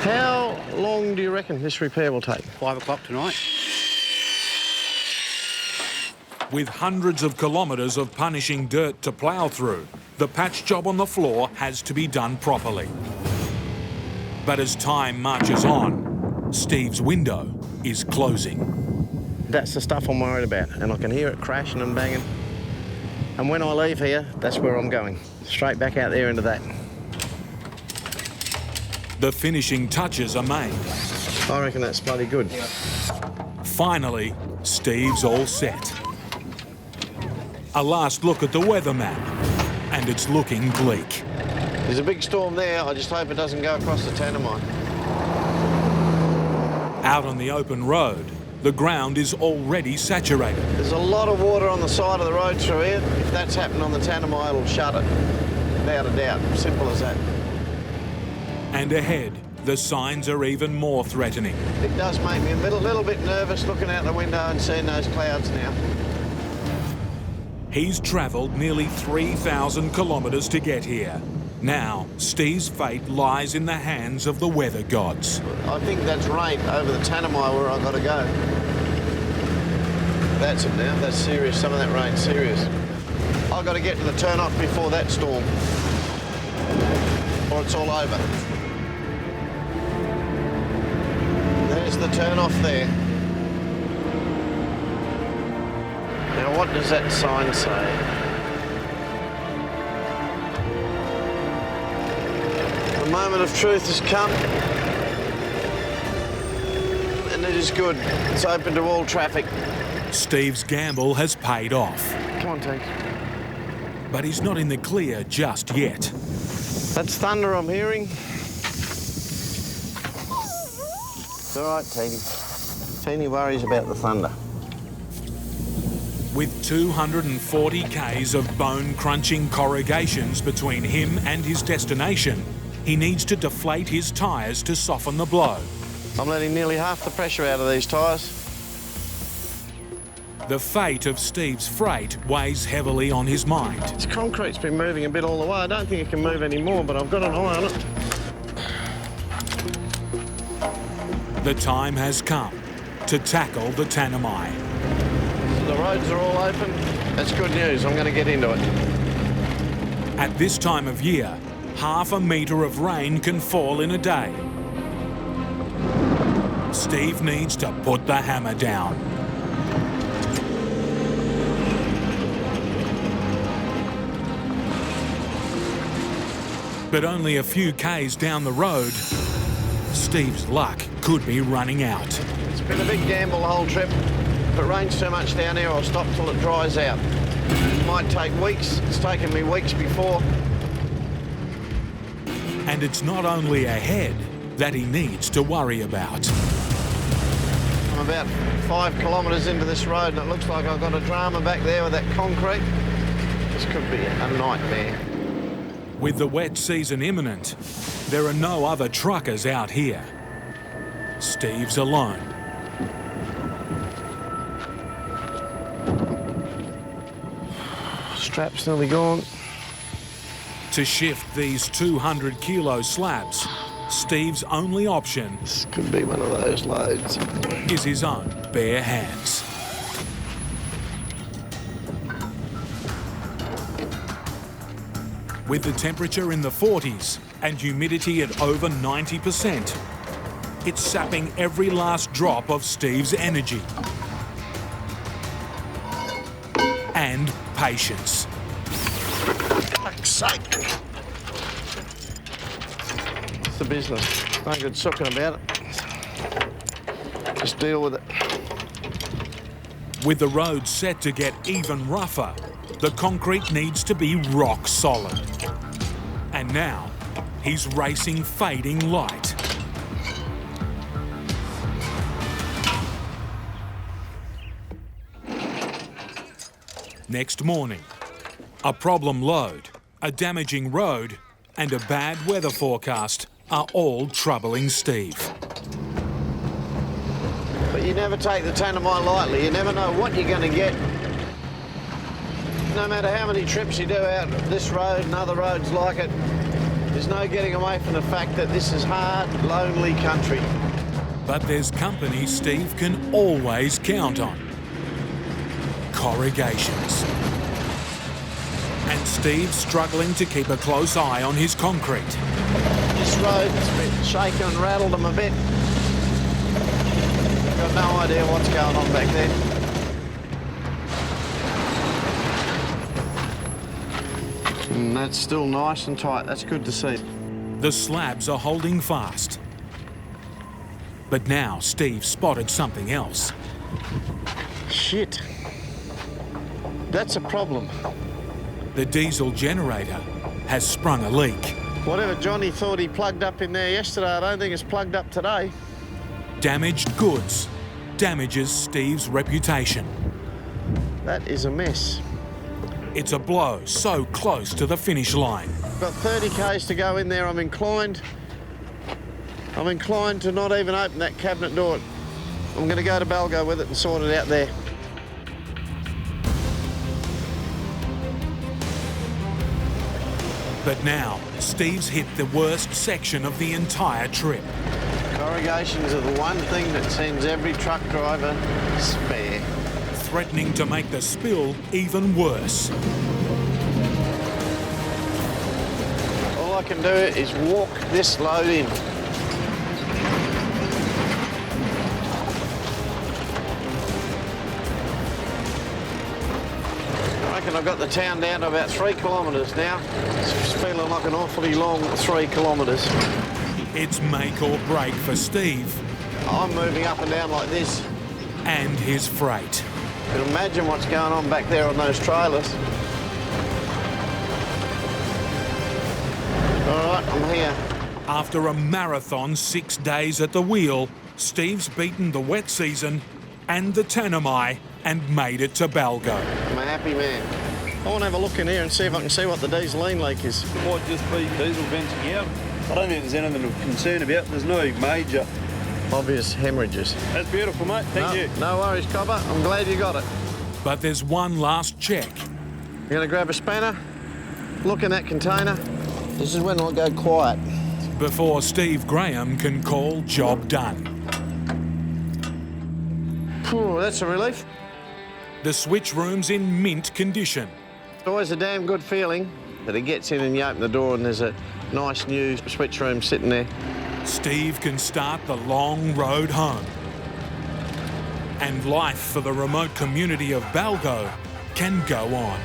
How long do you reckon this repair will take? 5 o'clock tonight. With hundreds of kilometres of punishing dirt to plough through, the patch job on the floor has to be done properly. But as time marches on, Steve's window is closing. That's the stuff I'm worried about, and I can hear it crashing and banging. And when I leave here, that's where I'm going. Straight back out there into that. The finishing touches are made. I reckon that's bloody good. Finally, Steve's all set. A last look at the weather map, and it's looking bleak. There's a big storm there. I just hope it doesn't go across the Tanami. Out on the open road, the ground is already saturated. There's a lot of water on the side of the road through here. If that's happened on the Tanami, it'll shut it. Without a doubt. Simple as that. And ahead, the signs are even more threatening. It does make me a little bit nervous looking out the window and seeing those clouds now. He's travelled nearly 3,000 kilometres to get here. Now, Steve's fate lies in the hands of the weather gods. I think that's rain over the Tanami where I've got to go. That's it now. That's serious. Some of that rain's serious. I've got to get to the turn-off before that storm, or it's all over. There's the turn-off there. Now, what does that sign say? The moment of truth has come, and it is good. It's open to all traffic. Steve's gamble has paid off. Come on, Teague. But he's not in the clear just yet. That's thunder I'm hearing. It's all right, Teeny. Teeny worries about the thunder. With 240 k's of bone-crunching corrugations between him and his destination, he needs to deflate his tyres to soften the blow. I'm letting nearly half the pressure out of these tyres. The fate of Steve's freight weighs heavily on his mind. This concrete's been moving a bit all the way. I don't think it can move any more, but I've got an eye on it. The time has come to tackle the Tanami. The roads are all open. That's good news. I'm going to get into it. At this time of year, half a metre of rain can fall in a day. Steve needs to put the hammer down. But only a few k's down the road, Steve's luck could be running out. It's been a big gamble the whole trip. If it rains too much down here, I'll stop till it dries out. It might take weeks. It's taken me weeks before. And it's not only ahead that he needs to worry about. I'm about 5 kilometres into this road and it looks like I've got a drama back there with that concrete. This could be a nightmare. With the wet season imminent, there are no other truckers out here. Steve's alone. Strap's nearly gone. To shift these 200 kilo slabs, Steve's only option, this could be one of those loads, is his own bare hands. With the temperature in the 40s and humidity at over 90%, it's sapping every last drop of Steve's energy and patience. Fuck's sake. It's the business. No good sucking about it. Just deal with it. With the road set to get even rougher, the concrete needs to be rock solid. And now, he's racing fading light. Next morning, a problem load, a damaging road, and a bad weather forecast are all troubling Steve. But you never take the Tanami lightly. You never know what you're going to get. No matter how many trips you do out this road and other roads like it, there's no getting away from the fact that this is hard, lonely country. But there's company Steve can always count on. Corrugations. And Steve's struggling to keep a close eye on his concrete. This road's been shaken and rattled them a bit. Got no idea what's going on back there. And that's still nice and tight. That's good to see. The slabs are holding fast. But now Steve spotted something else. Shit. That's a problem. The diesel generator has sprung a leak. Whatever Johnny thought he plugged up in there yesterday, I don't think it's plugged up today. Damaged goods damages Steve's reputation. That is a mess. It's a blow so close to the finish line. Got 30 k's to go in there. I'm inclined to not even open that cabinet door. I'm going to go to Balgo with it and sort it out there. But now, Steve's hit the worst section of the entire trip. Corrugations are the one thing that sends every truck driver spare. Threatening to make the spill even worse. All I can do is walk this load in. I reckon I've got the town down to about 3 kilometres now. It's feeling like an awfully long 3 kilometres. It's make or break for Steve. I'm moving up and down like this. And his freight. You can imagine what's going on back there on those trailers. All right, I'm here. After a marathon 6 days at the wheel, Steve's beaten the wet season and the Tanami and made it to Balgo. I'm a happy man. I want to have a look in here and see if I can see what the dieseline leak is. It might just be diesel venting out. I don't think there's anything to concern about. There's no major obvious hemorrhages. That's beautiful, mate. Thank you. No worries, Copper. I'm glad you got it. But there's one last check. You're going to grab a spanner, look in that container. This is when I'll go quiet. Before Steve Graham can call job done. Phew, that's a relief. The switch room's in mint condition. It's always a damn good feeling that it gets in and you open the door and there's a nice new switch room sitting there. Steve can start the long road home. And life for the remote community of Balgo can go on.